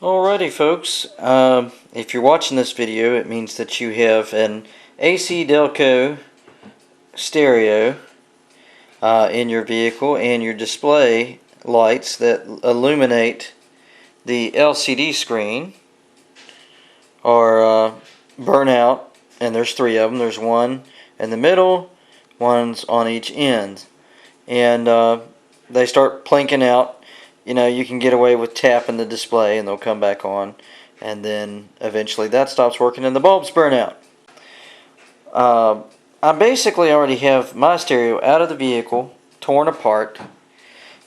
Alrighty folks, if you're watching this video, it means that you have an AC Delco stereo in your vehicle, and your display lights that illuminate the LCD screen are burnt out, and there's three of them. There's one in the middle, one's on each end, and they start plinking out. You know, you can get away with tapping the display and they'll come back on, and then eventually that stops working and the bulbs burn out. I basically already have my stereo out of the vehicle, torn apart,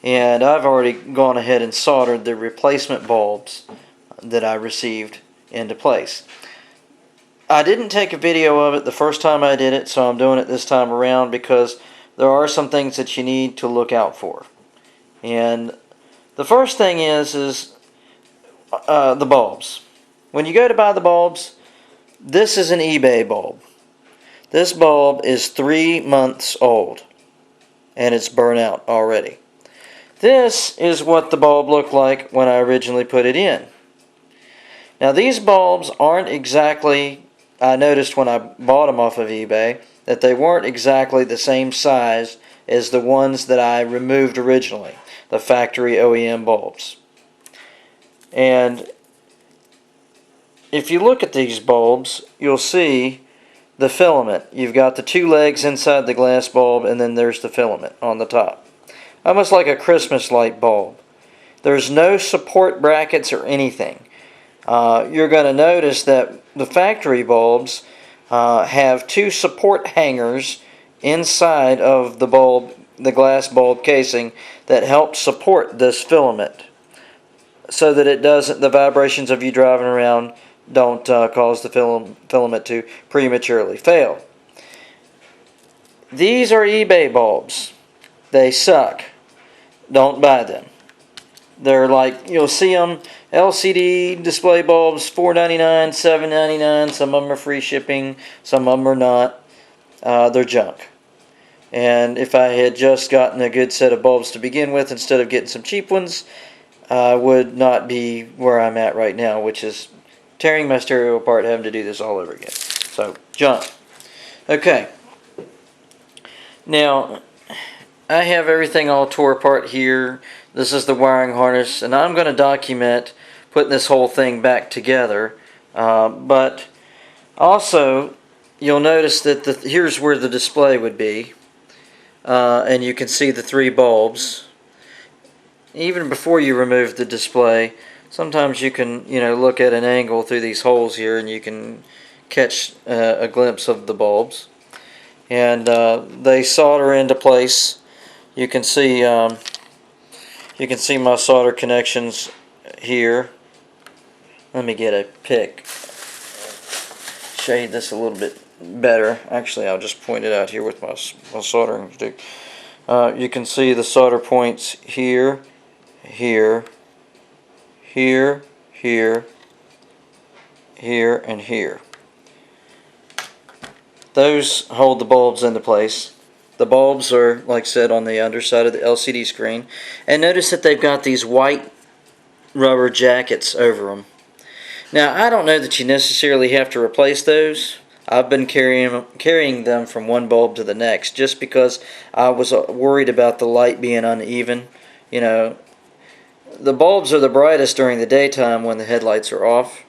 and I've already gone ahead and soldered the replacement bulbs that I received into place. I didn't take a video of it the first time I did it, so I'm doing it this time around because there are some things that you need to look out for. And the first thing is the bulbs. When you go to buy the bulbs, this is an eBay bulb. This bulb is 3 months old, and it's burnt out already. This is what the bulb looked like when I originally put it in. Now these bulbs aren't exactly, I noticed when I bought them off of eBay, that they weren't exactly the same size as the ones that I removed originally, the factory OEM bulbs. And if you look at these bulbs, you'll see the filament. You've got the two legs inside the glass bulb, and then there's the filament on the top. Almost like a Christmas light bulb. There's no support brackets or anything. You're going to notice that the factory bulbs have two support hangers inside of the bulb, the glass bulb casing, that help support this filament so that it doesn't, the vibrations of you driving around don't cause the filament to prematurely fail. These are eBay bulbs. They suck. Don't buy them. They're like, you'll see them, LCD display bulbs, $4.99, $7.99. Some of them are free shipping, some of them are not. They're junk. And if I had just gotten a good set of bulbs to begin with instead of getting some cheap ones, I would not be where I'm at right now, which is tearing my stereo apart, having to do this all over again. So, junk. Okay. Now, I have everything all tore apart here. This is the wiring harness, and I'm going to document putting this whole thing back together. But also, you'll notice that here's where the display would be. And you can see the three bulbs. Even before you remove the display, sometimes you can, look at an angle through these holes here, and you can catch a glimpse of the bulbs. And they solder into place. You can see my solder connections here. Let me get a pick. Shade this a little bit better. Actually, I'll just point it out here with my soldering stick. You can see the solder points here, here, here, here, here, and here. Those hold the bulbs into place. The bulbs are, like I said, on the underside of the LCD screen. And notice that they've got these white rubber jackets over them. Now, I don't know that you necessarily have to replace those. I've been carrying them from one bulb to the next just because I was worried about the light being uneven. The bulbs are the brightest during the daytime when the headlights are off,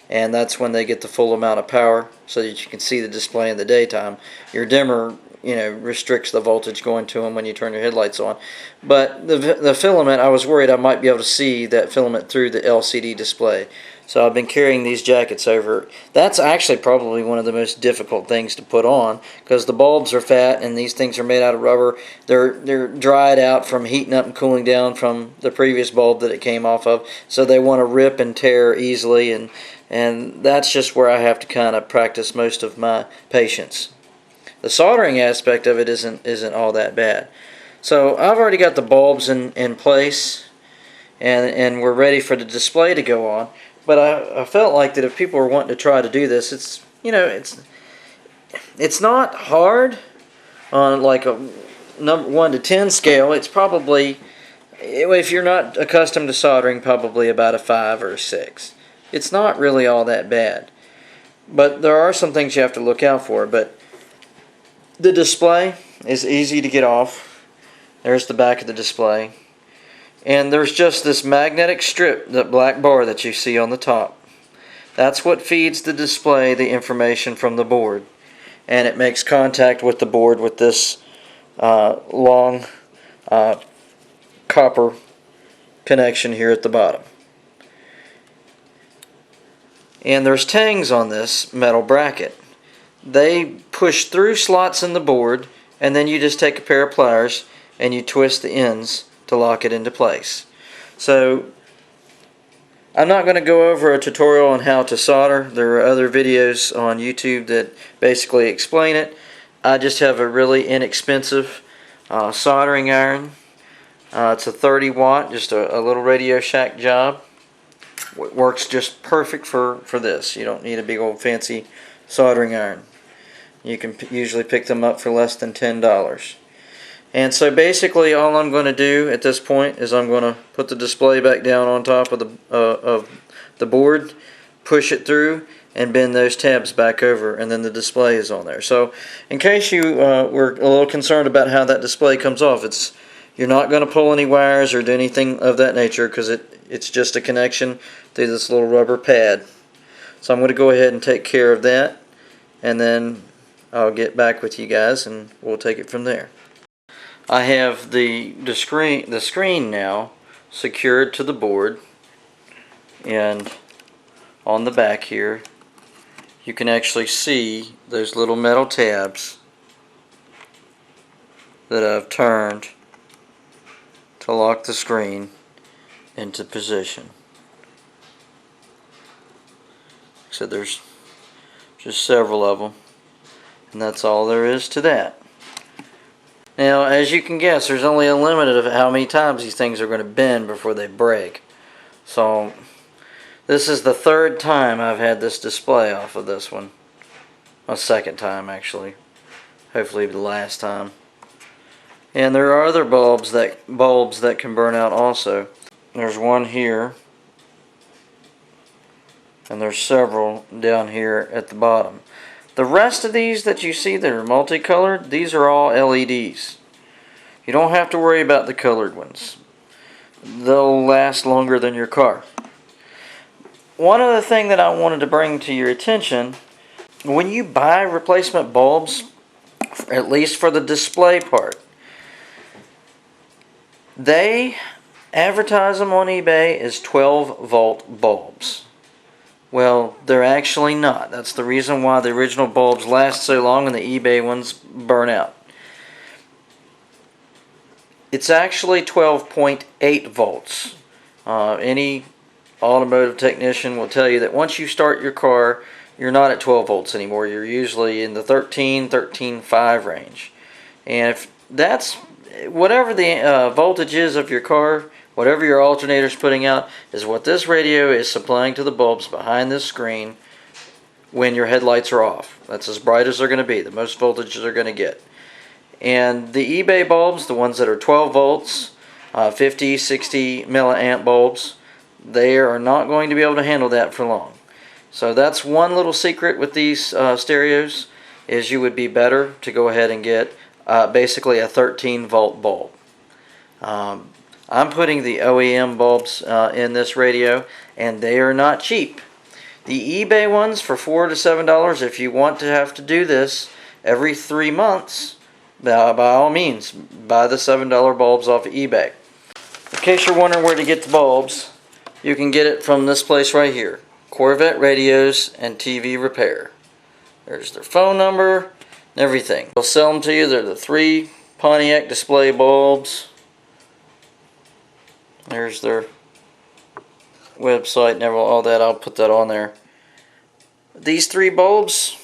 and that's when they get the full amount of power so that you can see the display in the daytime. Your dimmer, restricts the voltage going to them when you turn your headlights on. But the filament, I was worried I might be able to see that filament through the LCD display. So I've been carrying these jackets over. That's actually probably one of the most difficult things to put on because the bulbs are fat and these things are made out of rubber. They're dried out from heating up and cooling down from the previous bulb that it came off of. So they want to rip and tear easily, and that's just where I have to kind of practice most of my patience. The soldering aspect of it isn't all that bad. So I've already got the bulbs in place, and we're ready for the display to go on. But I felt like that if people were wanting to try to do this, it's not hard on like a number 1 to 10 scale. It's probably if you're not accustomed to soldering, probably about a 5 or a 6. It's not really all that bad. But there are some things you have to look out for. But the display is easy to get off. There's the back of the display. And there's just this magnetic strip, that black bar that you see on the top. That's what feeds the display the information from the board. And it makes contact with the board with this long copper connection here at the bottom. And there's tangs on this metal bracket. They push through slots in the board, and then you just take a pair of pliers and you twist the ends to lock it into place. So I'm not going to go over a tutorial on how to solder. There are other videos on YouTube that basically explain it. I just have a really inexpensive soldering iron. It's a 30 watt, just a little Radio Shack job. It works just perfect for this. You don't need a big old fancy soldering iron. You can usually pick them up for less than $10. And so basically all I'm going to do at this point is I'm going to put the display back down on top of the board, push it through, and bend those tabs back over, and then the display is on there. So in case you were a little concerned about how that display comes off, you're not going to pull any wires or do anything of that nature, because it's just a connection through this little rubber pad. So I'm going to go ahead and take care of that, and then I'll get back with you guys and we'll take it from there. I have the screen now secured to the board, and on the back here you can actually see those little metal tabs that I've turned to lock the screen into position. So there's just several of them, and that's all there is to that. Now, as you can guess, there's only a limit of how many times these things are going to bend before they break. So this is the third time I've had this display off of this one. A second time, actually. Hopefully the last time. And there are other bulbs that can burn out also. There's one here, and there's several down here at the bottom. The rest of these that you see that are multicolored, these are all LEDs. You don't have to worry about the colored ones. They'll last longer than your car. One other thing that I wanted to bring to your attention, when you buy replacement bulbs, at least for the display part, they advertise them on eBay as 12 volt bulbs. Well, they're actually not. That's the reason why the original bulbs last so long and the eBay ones burn out. It's actually 12.8 volts. Any automotive technician will tell you that once you start your car, you're not at 12 volts anymore. You're usually in the 13.5 range. And if that's whatever the voltage is of your car, whatever your alternator is putting out, is what this radio is supplying to the bulbs behind this screen when your headlights are off. That's as bright as they're going to be, the most voltage they're going to get. And the eBay bulbs, the ones that are 12 volts, 50, 60 milliamp bulbs, they are not going to be able to handle that for long. So that's one little secret with these stereos, is you would be better to go ahead and get basically a 13 volt bulb. I'm putting the OEM bulbs in this radio, and they are not cheap. The eBay ones for $4 to $7, if you want to have to do this every 3 months, by all means, buy the $7 bulbs off of eBay. In case you're wondering where to get the bulbs, you can get it from this place right here, Corvette Radios and TV Repair. There's their phone number and everything. They'll sell them to you. They're the 3 Pontiac display bulbs. There's their website and all that. I'll put that on there. These 3 bulbs,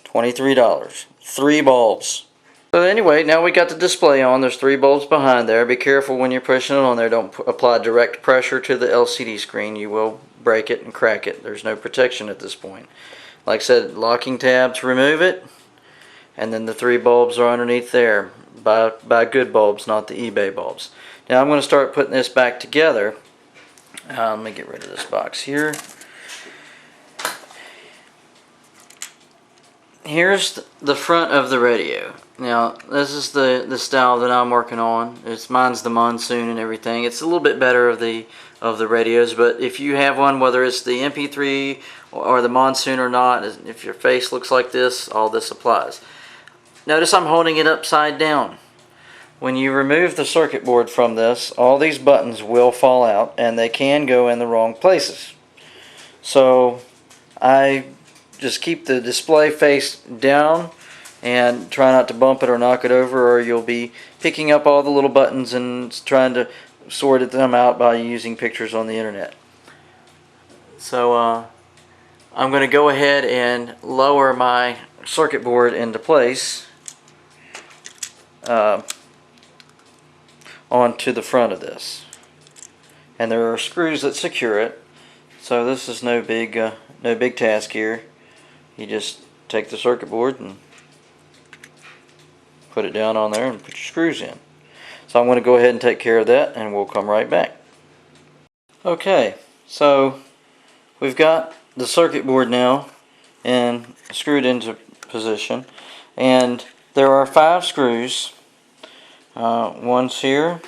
$23. 3 bulbs. So anyway, now we got the display on. There's 3 bulbs behind there. Be careful when you're pushing it on there. Don't apply direct pressure to the LCD screen. You will break it and crack it. There's no protection at this point. Like I said, locking tabs remove it. And then the 3 bulbs are underneath there. Buy good bulbs, not the eBay bulbs. Now I'm going to start putting this back together. Let me get rid of this box here. Here's the front of the radio. Now this is the style that I'm working on. Mine's the Monsoon and everything. It's a little bit better of the radios, but if you have one, whether it's the MP3 or the Monsoon or not, if your face looks like this, all this applies. Notice I'm holding it upside down. When you remove the circuit board from this, all these buttons will fall out and they can go in the wrong places. So I just keep the display face down and try not to bump it or knock it over, or you'll be picking up all the little buttons and trying to sort them out by using pictures on the internet. So I'm going to go ahead and lower my circuit board into place onto the front of this. And there are screws that secure it, so this is no big task here. You just take the circuit board and put it down on there and put your screws in. So I'm going to go ahead and take care of that, and we'll come right back. Okay, so we've got the circuit board now and screwed into position, and there are 5 screws. One's here,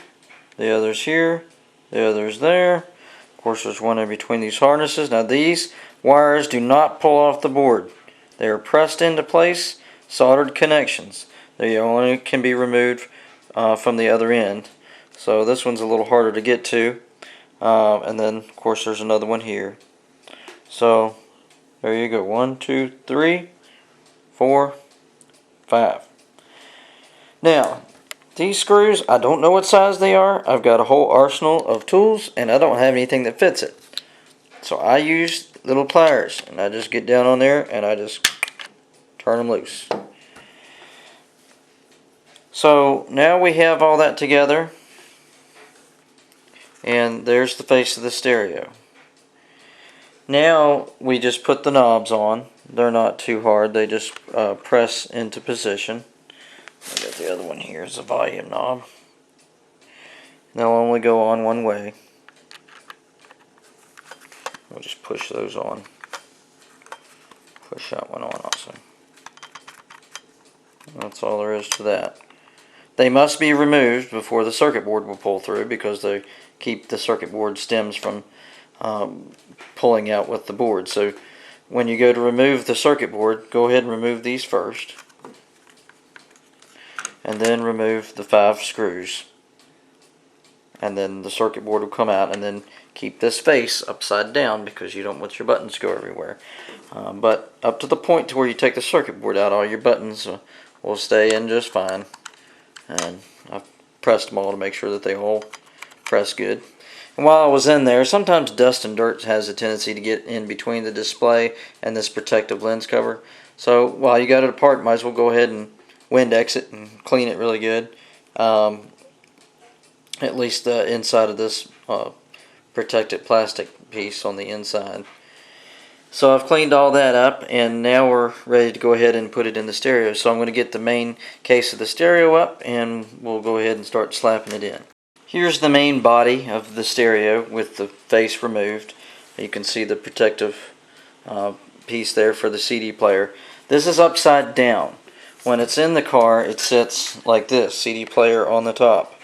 the other's here, the other's there. Of course, there's one in between these harnesses. Now these wires do not pull off the board. They are pressed into place, soldered connections. They only can be removed from the other end. So this one's a little harder to get to. And then of course there's another one here. So there you go. 1, 2, 3, 4, 5. Now these screws, I don't know what size they are. I've got a whole arsenal of tools and I don't have anything that fits it. So I use little pliers and I just get down on there and I just turn them loose. So now we have all that together, and there's the face of the stereo. Now we just put the knobs on. They're not too hard, they just press into position. I got the other one here is a volume knob. They'll only go on one way. We'll just push those on. Push that one on also. That's all there is to that. They must be removed before the circuit board will pull through, because they keep the circuit board stems from pulling out with the board. So when you go to remove the circuit board, go ahead and remove these first, and then remove the 5 screws, and then the circuit board will come out. And then keep this face upside down because you don't want your buttons to go everywhere. But up to the point to where you take the circuit board out, all your buttons will stay in just fine. And I've pressed them all to make sure that they all press good. And while I was in there, sometimes dust and dirt has a tendency to get in between the display and this protective lens cover. So while you got it apart, might as well go ahead and Windex it and clean it really good. At least the inside of this protected plastic piece on the inside. So I've cleaned all that up, and now we're ready to go ahead and put it in the stereo. So I'm going to get the main case of the stereo up, and we'll go ahead and start slapping it in. Here's the main body of the stereo with the face removed. You can see the protective piece there for the CD player. This is upside down. When it's in the car, it sits like this, CD player on the top.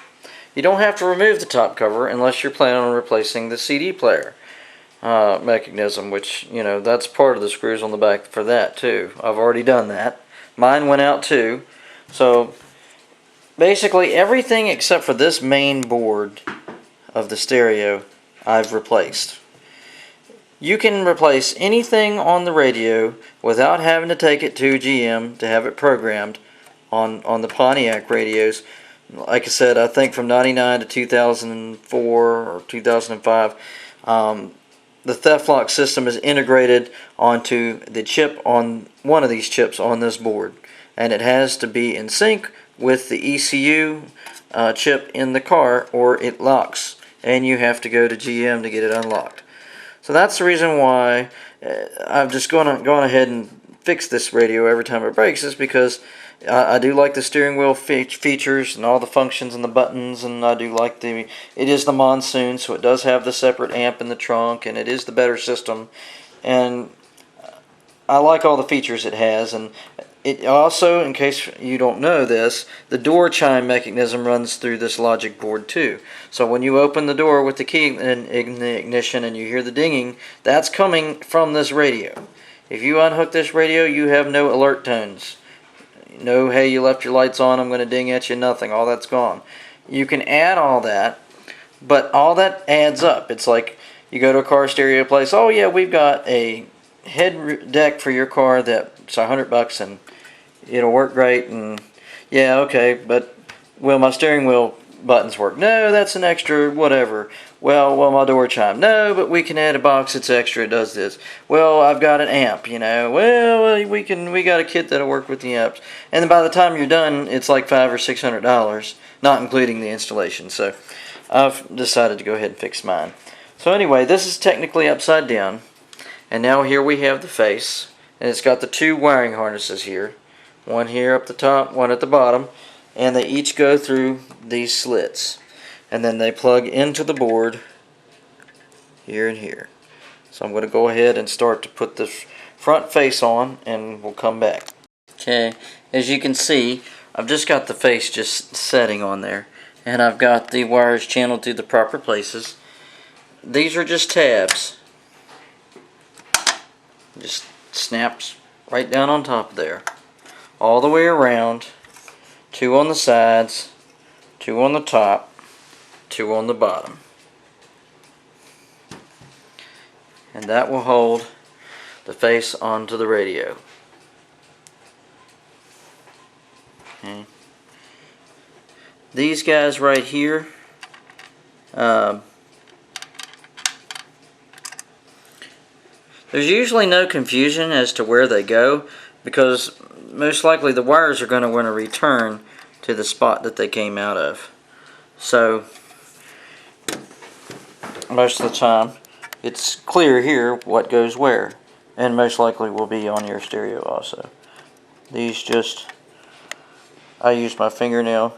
You don't have to remove the top cover unless you're planning on replacing the CD player mechanism, which, you know, that's part of the screws on the back for that too. I've already done that. Mine went out too. So basically everything except for this main board of the stereo I've replaced. You can replace anything on the radio without having to take it to GM to have it programmed on the Pontiac radios. Like I said, I think from 99 to 2004 or 2005, the theft lock system is integrated onto the chip on one of these chips on this board, and it has to be in sync with the ECU chip in the car, or it locks and you have to go to GM to get it unlocked. So that's the reason why I've just gone ahead and fix this radio every time it breaks is because I do like the steering wheel features and all the functions and the buttons, and I do like it is the Monsoon, so it does have the separate amp in the trunk, and it is the better system, and I like all the features it has. And it also, in case you don't know this, the door chime mechanism runs through this logic board too. So when you open the door with the key in the ignition and you hear the dinging, that's coming from this radio. If you unhook this radio, you have no alert tones. No, hey, you left your lights on, I'm going to ding at you, nothing. All that's gone. You can add all that, but all that adds up. It's like you go to a car stereo place, oh yeah, we've got a head deck for your car that's $100 and it'll work great, and yeah, okay, but will my steering wheel buttons work? No, that's an extra whatever. Well, my door chime? No, but we can add a box that's extra, it does this. Well, I've got an amp, well, we got a kit that'll work with the amps. And then by the time you're done, it's like $500 or $600, not including the installation. So I've decided to go ahead and fix mine. So anyway, this is technically upside down, and now here we have the face, and it's got the two wiring harnesses here. One here up the top, one at the bottom, and they each go through these slits, and then they plug into the board here and here. So I'm going to go ahead and start to put the front face on, and we'll come back. Okay, as you can see, I've just got the face just setting on there, and I've got the wires channeled to the proper places. These are just tabs. Just snaps right down on top of there, all the way around. 2 on the sides, 2 on the top, 2 on the bottom, and that will hold the face onto the radio. Okay. These guys right here, there's usually no confusion as to where they go, because most likely the wires are going to want to return to the spot that they came out of. So most of the time it's clear here what goes where, and most likely will be on your stereo also. These just, I use my fingernail,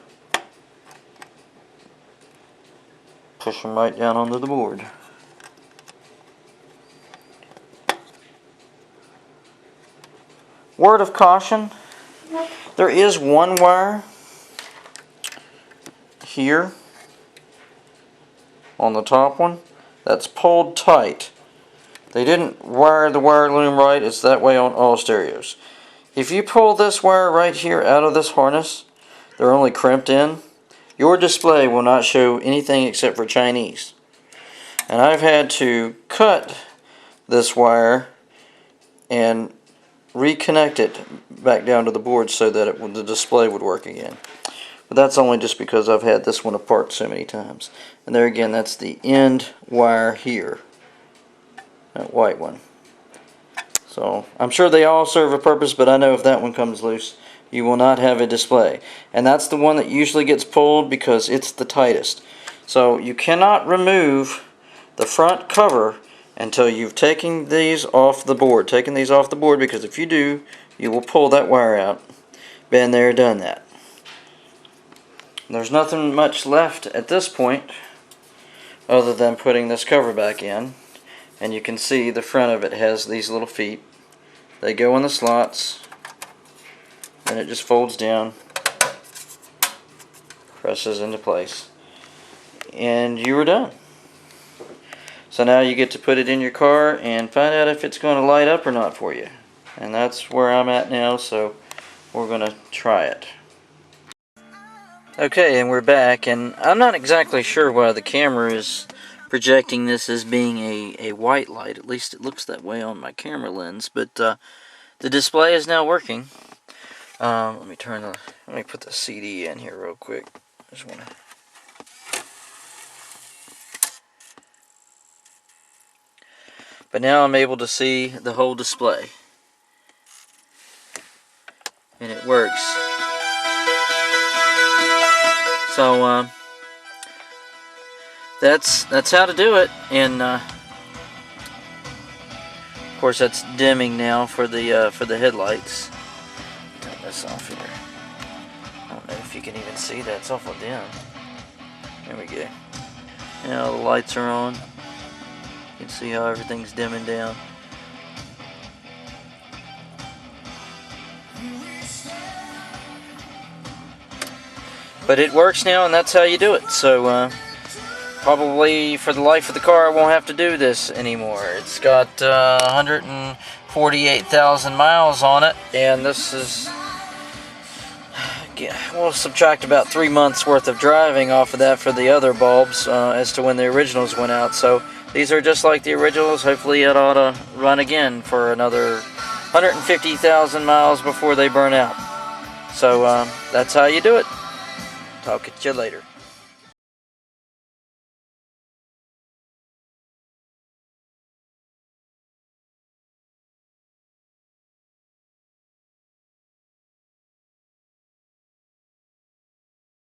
push them right down onto the board. Word of caution, there is one wire here on the top one that's pulled tight. They didn't wire the wire loom right. It's that way on all stereos. If you pull this wire right here out of this harness, they're only crimped in, your display will not show anything except for Chinese. And I've had to cut this wire and reconnect it back down to the board so that the display would work again. But that's only just because I've had this one apart so many times. And there again, that's the end wire here, that white one. So I'm sure they all serve a purpose, but I know if that one comes loose, you will not have a display. And that's the one that usually gets pulled because it's the tightest. So you cannot remove the front cover until you've taken these off the board. Because if you do, you will pull that wire out. Been there, done that. There's nothing much left at this point other than putting this cover back in. And you can see the front of it has these little feet. They go in the slots, and it just folds down, presses into place, and you are done. So now you get to put it in your car and find out if it's going to light up or not for you. And that's where I'm at now, so we're going to try it. Okay, and we're back, and I'm not exactly sure why the camera is projecting this as being a white light. At least it looks that way on my camera lens, but the display is now working. Let me put the CD in here real quick. Just want to. But now I'm able to see the whole display, and it works. So that's how to do it. And of course, that's dimming now for the headlights. Turn this off here. I don't know if you can even see that. It's awful dim. There we go. Now the lights are on. You can see how everything's dimming down. But it works now, and that's how you do it. So probably for the life of the car, I won't have to do this anymore. It's got 148,000 miles on it, and this is, we'll subtract about 3 months worth of driving off of that for the other bulbs as to when the originals went out. So these are just like the originals. Hopefully it ought to run again for another 150,000 miles before they burn out. So that's how you do it. Talk to you later.